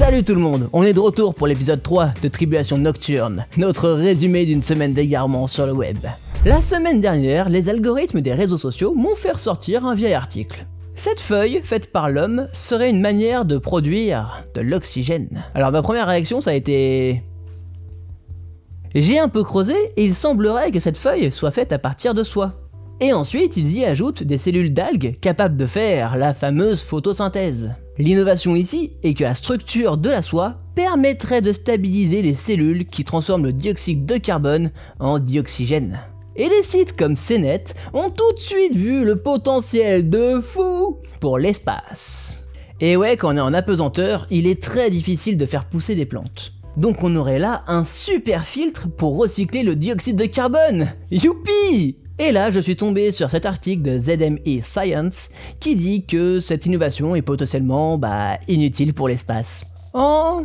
Salut tout le monde, on est de retour pour l'épisode 3 de Tribulation Nocturne, notre résumé d'une semaine d'égarement sur le web. La semaine dernière, les algorithmes des réseaux sociaux m'ont fait ressortir un vieil article. Cette feuille, faite par l'homme, serait une manière de produire de l'oxygène. Alors ma première réaction ça a été... J'ai un peu creusé et il semblerait que cette feuille soit faite à partir de soie. Et ensuite, ils y ajoutent des cellules d'algues capables de faire la fameuse photosynthèse. L'innovation ici est que la structure de la soie permettrait de stabiliser les cellules qui transforment le dioxyde de carbone en dioxygène. Et les sites comme CNET ont tout de suite vu le potentiel de fou pour l'espace. Et ouais, quand on est en apesanteur, il est très difficile de faire pousser des plantes. Donc on aurait là un super filtre pour recycler le dioxyde de carbone. Youpi! Et là, je suis tombé sur cet article de ZME Science qui dit que cette innovation est potentiellement inutile pour l'espace. En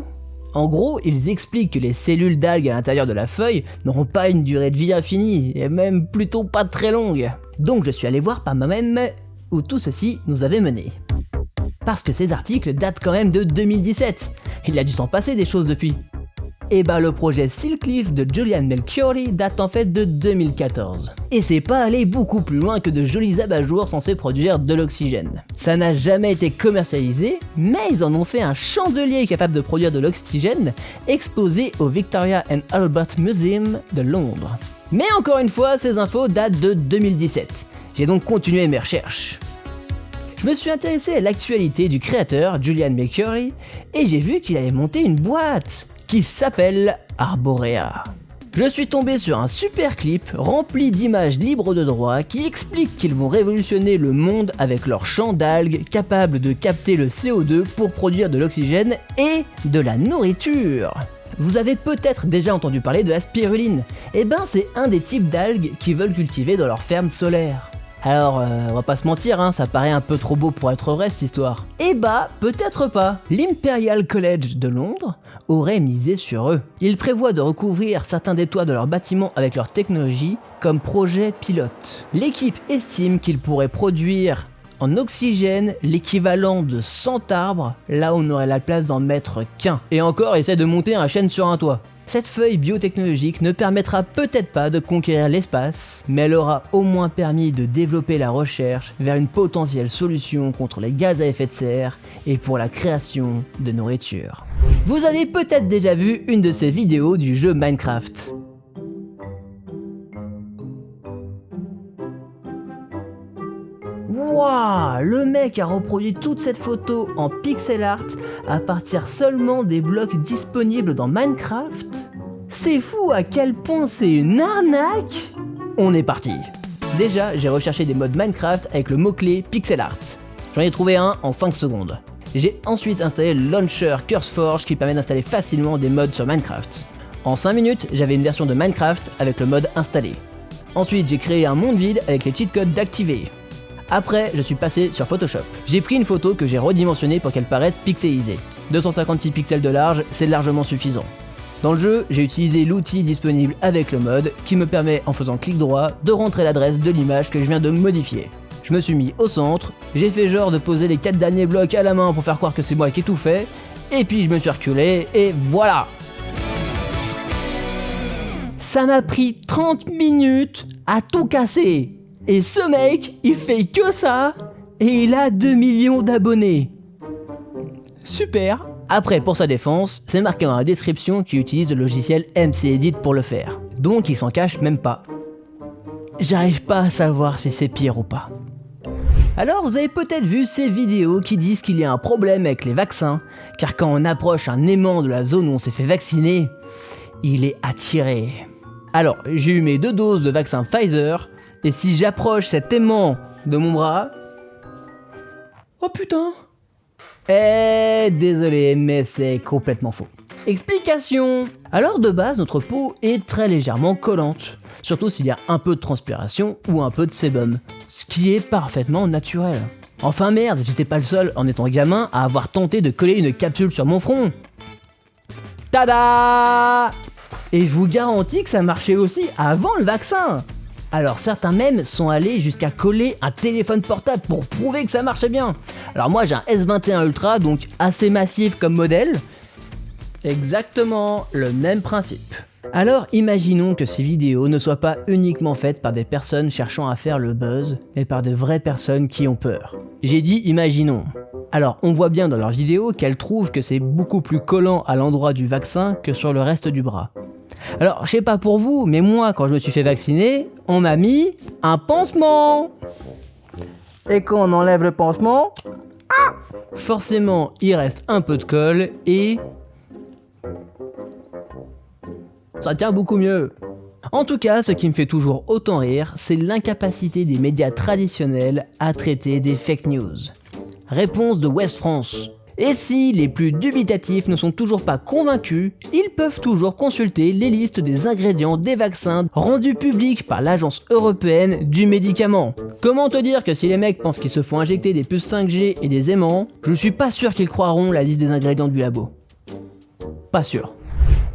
gros, ils expliquent que les cellules d'algues à l'intérieur de la feuille n'auront pas une durée de vie infinie, et même plutôt pas très longue. Donc je suis allé voir par moi-même où tout ceci nous avait mené. Parce que ces articles datent quand même de 2017, il a dû s'en passer des choses depuis. Et le projet Sealcliffe de Julian Melchiori date en fait de 2014. Et c'est pas allé beaucoup plus loin que de jolis abat-jours censés produire de l'oxygène. Ça n'a jamais été commercialisé, mais ils en ont fait un chandelier capable de produire de l'oxygène, exposé au Victoria and Albert Museum de Londres. Mais encore une fois, ces infos datent de 2017. J'ai donc continué mes recherches. Je me suis intéressé à l'actualité du créateur, Julian Melchiori, et j'ai vu qu'il avait monté une boîte qui s'appelle Arborea. Je suis tombé sur un super clip rempli d'images libres de droit qui explique qu'ils vont révolutionner le monde avec leur champ d'algues capables de capter le CO2 pour produire de l'oxygène et de la nourriture. Vous avez peut-être déjà entendu parler de la spiruline. C'est un des types d'algues qu'ils veulent cultiver dans leur ferme solaire. Alors, on va pas se mentir, ça paraît un peu trop beau pour être vrai cette histoire. Peut-être pas. L'Imperial College de Londres aurait misé sur eux. Ils prévoient de recouvrir certains des toits de leurs bâtiments avec leur technologie comme projet pilote. L'équipe estime qu'ils pourraient produire en oxygène l'équivalent de 100 arbres, là où on aurait la place d'en mettre qu'un. Et encore, essaie de monter un chêne sur un toit. Cette feuille biotechnologique ne permettra peut-être pas de conquérir l'espace, mais elle aura au moins permis de développer la recherche vers une potentielle solution contre les gaz à effet de serre et pour la création de nourriture. Vous avez peut-être déjà vu une de ces vidéos du jeu Minecraft. Wouah, le mec a reproduit toute cette photo en pixel art à partir seulement des blocs disponibles dans Minecraft. C'est fou à quel point c'est une arnaque. On est parti. Déjà, j'ai recherché des mods Minecraft avec le mot-clé pixel art. J'en ai trouvé un en 5 secondes. J'ai ensuite installé le launcher CurseForge qui permet d'installer facilement des mods sur Minecraft. En 5 minutes, j'avais une version de Minecraft avec le mode installé. Ensuite, j'ai créé un monde vide avec les cheat codes d'activer. Après, je suis passé sur Photoshop. J'ai pris une photo que j'ai redimensionnée pour qu'elle paraisse pixelisée. 256 pixels de large, c'est largement suffisant. Dans le jeu, j'ai utilisé l'outil disponible avec le mode qui me permet, en faisant clic droit, de rentrer l'adresse de l'image que je viens de modifier. Je me suis mis au centre, j'ai fait genre de poser les 4 derniers blocs à la main pour faire croire que c'est moi qui ai tout fait, et puis je me suis reculé, et voilà! Ça m'a pris 30 minutes à tout casser! Et ce mec, il fait que ça, et il a 2 millions d'abonnés. Super. Après, pour sa défense, c'est marqué dans la description qu'il utilise le logiciel MC-Edit pour le faire. Donc il s'en cache même pas. J'arrive pas à savoir si c'est pire ou pas. Alors vous avez peut-être vu ces vidéos qui disent qu'il y a un problème avec les vaccins, car quand on approche un aimant de la zone où on s'est fait vacciner, il est attiré. Alors, j'ai eu mes 2 doses de vaccin Pfizer, et si j'approche cet aimant de mon bras... Oh putain! Désolé, mais c'est complètement faux. Explication! Alors de base, notre peau est très légèrement collante, surtout s'il y a un peu de transpiration ou un peu de sébum, ce qui est parfaitement naturel. Enfin merde, j'étais pas le seul, en étant gamin, à avoir tenté de coller une capsule sur mon front. Tada! Et je vous garantis que ça marchait aussi avant le vaccin. Alors certains même sont allés jusqu'à coller un téléphone portable pour prouver que ça marchait bien. Alors moi j'ai un S21 Ultra, donc assez massif comme modèle, Exactement le même principe. Alors imaginons que ces vidéos ne soient pas uniquement faites par des personnes cherchant à faire le buzz, mais par de vraies personnes qui ont peur. J'ai dit imaginons. Alors on voit bien dans leurs vidéos qu'elles trouvent que c'est beaucoup plus collant à l'endroit du vaccin que sur le reste du bras. Alors je sais pas pour vous, mais moi quand je me suis fait vacciner, on m'a mis un pansement. Et quand on enlève le pansement, forcément il reste un peu de colle et... ça tient beaucoup mieux. En tout cas, ce qui me fait toujours autant rire, c'est l'incapacité des médias traditionnels à traiter des fake news. Réponse de Ouest France. Et si les plus dubitatifs ne sont toujours pas convaincus, ils peuvent toujours consulter les listes des ingrédients des vaccins rendus publics par l'Agence européenne du médicament. Comment te dire que si les mecs pensent qu'ils se font injecter des puces 5G et des aimants, je suis pas sûr qu'ils croiront la liste des ingrédients du labo. Pas sûr.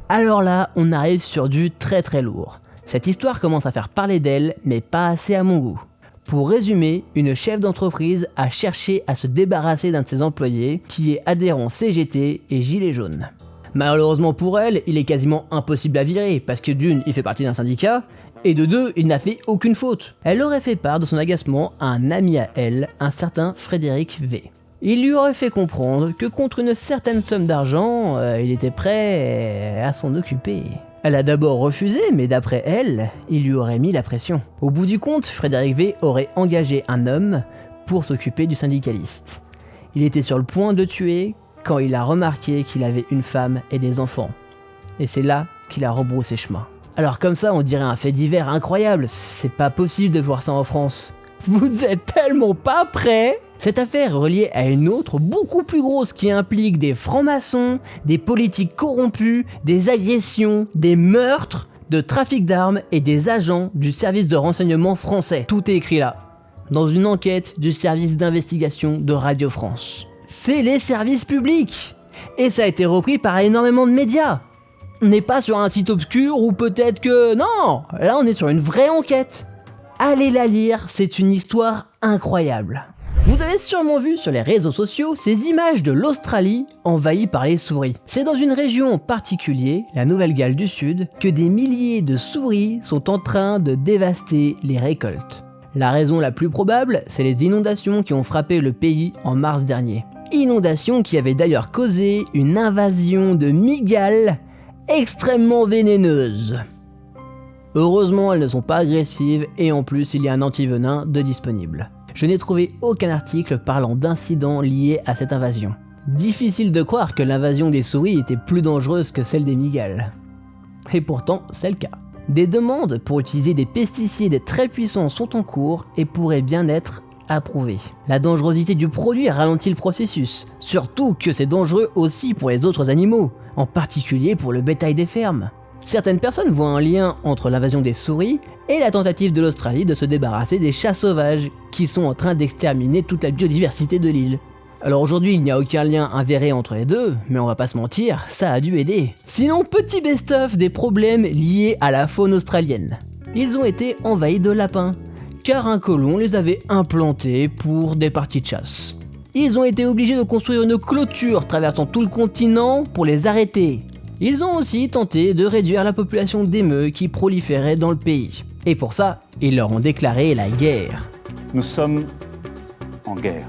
Alors là, on arrive sur du très très lourd. Cette histoire commence à faire parler d'elle, mais pas assez à mon goût. Pour résumer, une chef d'entreprise a cherché à se débarrasser d'un de ses employés qui est adhérent CGT et gilet jaune. Malheureusement pour elle, il est quasiment impossible à virer parce que d'une, il fait partie d'un syndicat, et de deux, il n'a fait aucune faute. Elle aurait fait part de son agacement à un ami à elle, un certain Frédéric V. Il lui aurait fait comprendre que contre une certaine somme d'argent, il était prêt à s'en occuper. Elle a d'abord refusé, mais d'après elle, il lui aurait mis la pression. Au bout du compte, Frédéric V aurait engagé un homme pour s'occuper du syndicaliste. Il était sur le point de tuer quand il a remarqué qu'il avait une femme et des enfants. Et c'est là qu'il a rebroussé chemin. Alors comme ça, on dirait un fait divers incroyable, c'est pas possible de voir ça en France. Vous êtes tellement pas prêts. Cette affaire est reliée à une autre beaucoup plus grosse qui implique des francs-maçons, des politiques corrompus, des agressions, des meurtres, de trafic d'armes et des agents du service de renseignement français. Tout est écrit là, dans une enquête du service d'investigation de Radio France. C'est les services publics. Et ça a été repris par énormément de médias. On n'est pas sur un site obscur ou peut-être que... Non, là on est sur une vraie enquête. Allez la lire, c'est une histoire incroyable. Vous avez sûrement vu sur les réseaux sociaux ces images de l'Australie envahie par les souris. C'est dans une région en particulier, la Nouvelle-Galles du Sud, que des milliers de souris sont en train de dévaster les récoltes. La raison la plus probable, c'est les inondations qui ont frappé le pays en mars dernier. Inondations qui avaient d'ailleurs causé une invasion de mygales extrêmement vénéneuses. Heureusement, elles ne sont pas agressives et en plus, il y a un antivenin de disponible. Je n'ai trouvé aucun article parlant d'incidents liés à cette invasion. Difficile de croire que l'invasion des souris était plus dangereuse que celle des mygales. Et pourtant, c'est le cas. Des demandes pour utiliser des pesticides très puissants sont en cours et pourraient bien être approuvées. La dangerosité du produit ralentit le processus, surtout que c'est dangereux aussi pour les autres animaux, en particulier pour le bétail des fermes. Certaines personnes voient un lien entre l'invasion des souris et la tentative de l'Australie de se débarrasser des chats sauvages qui sont en train d'exterminer toute la biodiversité de l'île. Alors aujourd'hui il n'y a aucun lien avéré entre les deux, mais on va pas se mentir, ça a dû aider. Sinon, petit best-of des problèmes liés à la faune australienne. Ils ont été envahis de lapins, car un colon les avait implantés pour des parties de chasse. Ils ont été obligés de construire une clôture traversant tout le continent pour les arrêter. Ils ont aussi tenté de réduire la population d'émeux qui proliférait dans le pays. Et pour ça, ils leur ont déclaré la guerre. Nous sommes en guerre.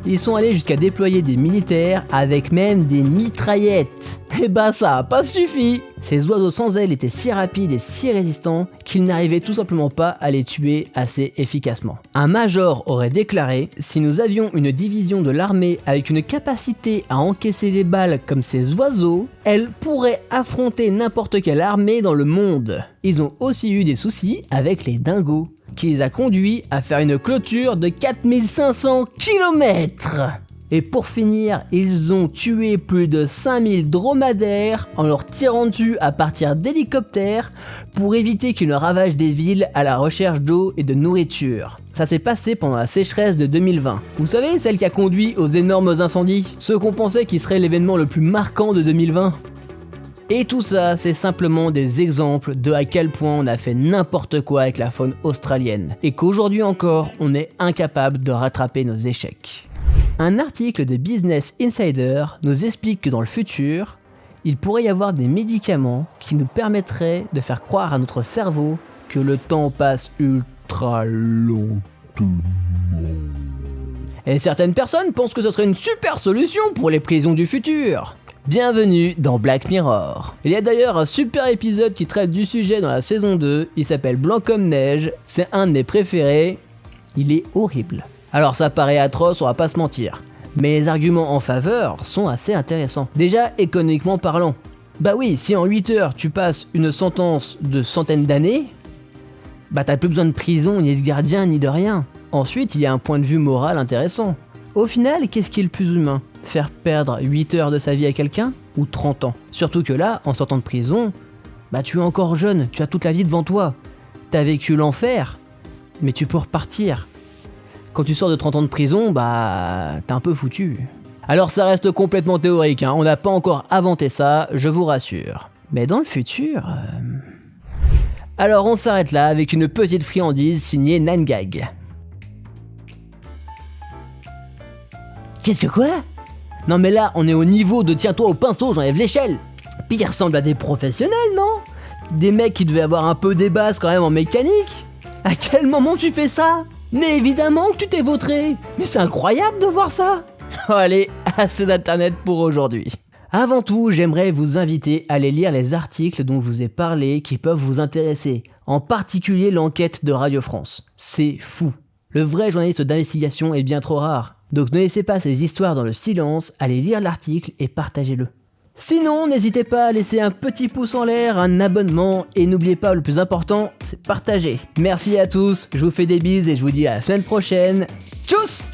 Ils sont allés jusqu'à déployer des militaires avec même des mitraillettes. Et bah ça a pas suffi. Ces oiseaux sans ailes étaient si rapides et si résistants qu'ils n'arrivaient tout simplement pas à les tuer assez efficacement. Un major aurait déclaré « Si nous avions une division de l'armée avec une capacité à encaisser les balles comme ces oiseaux, elle pourrait affronter n'importe quelle armée dans le monde. » Ils ont aussi eu des soucis avec les dingos, qui les a conduits à faire une clôture de 4500 km. Et pour finir, ils ont tué plus de 5000 dromadaires en leur tirant dessus à partir d'hélicoptères pour éviter qu'ils ne ravagent des villes à la recherche d'eau et de nourriture. Ça s'est passé pendant la sécheresse de 2020. Vous savez, celle qui a conduit aux énormes incendies, ceux qu'on pensait qui serait l'événement le plus marquant de 2020. Et tout ça, c'est simplement des exemples de à quel point on a fait n'importe quoi avec la faune australienne, et qu'aujourd'hui encore, on est incapable de rattraper nos échecs. Un article de Business Insider nous explique que dans le futur, il pourrait y avoir des médicaments qui nous permettraient de faire croire à notre cerveau que le temps passe ultra lentement. Et certaines personnes pensent que ce serait une super solution pour les prisons du futur. Bienvenue dans Black Mirror. Il y a d'ailleurs un super épisode qui traite du sujet dans la saison 2, il s'appelle Blanc comme neige, c'est un de mes préférés, il est horrible. Alors ça paraît atroce, on va pas se mentir, mais les arguments en faveur sont assez intéressants. Déjà économiquement parlant, bah oui, si en 8 heures tu passes une sentence de centaines d'années, bah t'as plus besoin de prison, ni de gardien, ni de rien. Ensuite, il y a un point de vue moral intéressant. Au final, qu'est-ce qui est le plus humain ? Faire perdre 8 heures de sa vie à quelqu'un ou 30 ans ? Surtout que là, en sortant de prison, bah tu es encore jeune, tu as toute la vie devant toi. T'as vécu l'enfer, mais tu peux repartir. Quand tu sors de 30 ans de prison, bah t'es un peu foutu. Alors ça reste complètement théorique, hein. On n'a pas encore inventé ça, je vous rassure. Mais dans le futur... Alors on s'arrête là avec une petite friandise signée 9gag. Qu'est-ce que quoi ? Non mais là, on est au niveau de tiens-toi au pinceau, j'enlève l'échelle. Puis ils ressemblent à des professionnels, non ? Des mecs qui devaient avoir un peu des bases quand même en mécanique. À quel moment tu fais ça ? Mais évidemment que tu t'es vautré. Mais c'est incroyable de voir ça. Allez, assez d'internet pour aujourd'hui. Avant tout, j'aimerais vous inviter à aller lire les articles dont je vous ai parlé qui peuvent vous intéresser. En particulier l'enquête de Radio France. C'est fou. Le vrai journaliste d'investigation est bien trop rare. Donc ne laissez pas ces histoires dans le silence, allez lire l'article et partagez-le. Sinon, n'hésitez pas à laisser un petit pouce en l'air, un abonnement et n'oubliez pas, le plus important, c'est partager. Merci à tous, je vous fais des bises et je vous dis à la semaine prochaine. Tchuss!